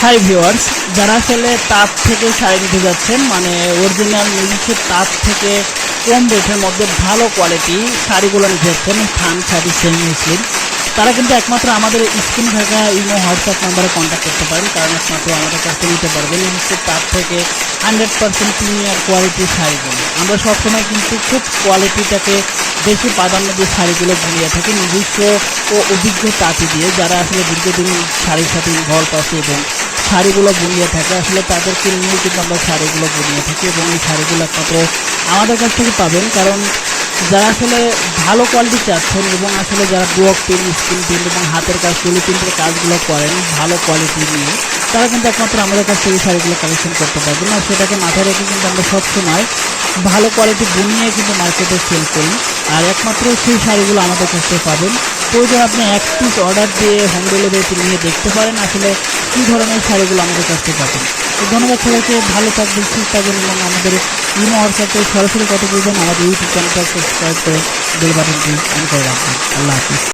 Hi viewers, যারা আসলে তাঁত থেকে শাড়ি নিতে যাচ্ছেন, মানে অরিজিনাল নিজস্ব তাঁত থেকে কম রেটের মধ্যে ভালো কোয়ালিটি শাড়িগুলো নিতে যাচ্ছেন, থান শাড়ি, সেমি মুসলিম, তারা কিন্তু একমাত্র আমাদের স্ক্রিন থাকা ইমো হোয়াটসঅ্যাপ নাম্বারে কন্ট্যাক্ট করতে পারেন। কারণ একমাত্র আমাদের কাছ থেকে নিতে পারবেন নিজস্ব তাঁত থেকে 100% প্রিমিয়ার কোয়ালিটির শাড়িগুলো। আমরা সবসময় কিন্তু খুব কোয়ালিটিটাকে বেশি প্রাধান্য দিয়ে শাড়িগুলো বুনিয়ে থাকি নিজস্ব ও অভিজ্ঞ তাঁতি দিয়ে, যারা আসলে দীর্ঘদিন শাড়ির সাথে ইনভলভ আছে এবং শাড়িগুলো বুনিয়ে থাকে। আসলে তাদেরকে নিয়ে কিন্তু আমরা শাড়িগুলো বুনিয়ে থাকি এবং এই শাড়িগুলো একমাত্র আমাদের কাছ থেকে পাবেন। কারণ যারা আসলে ভালো কোয়ালিটি চাচ্ছেন এবং আসলে যারা ব্লক প্রিন্ট, স্ক্রিন প্রিন্ট এবং হাতের কাজ, তুলি প্রিন্টের কাজগুলো করেন ভালো কোয়ালিটি নিয়ে, তারা কিন্তু একমাত্র আমাদের কাছ থেকে শাড়িগুলো কালেকশন করতে পারবেন। আর সেটাকে মাথায় রেখে কিন্তু আমরা সবসময় ভালো কোয়ালিটি বুনিয়ে কিন্তু মার্কেটে সেল করি। আর একমাত্র সেই শাড়িগুলো আমাদের কাছ থেকে পাবেন। প্রয়োজন আপনি এক পিস অর্ডার দিয়ে হোম ডেলিভারিতে নিয়ে দেখতে পারেন আসলে কী ধরনের শাড়িগুলো আমাদের কাছ থেকে পাবেন। তো ধন্যবাদ সবাইকে, ভালো থাকবেন, সুস্থ থাকবেন এবং আমাদের ইমো হোয়াটসঅ্যাপে সরাসরি কথা বলবেন। আমাদের ইউটিউব চ্যানেলটা সাবস্ক্রাইব করে বেল বাটনটি অন করে রাখবেন। আল্লাহ হাফিজ।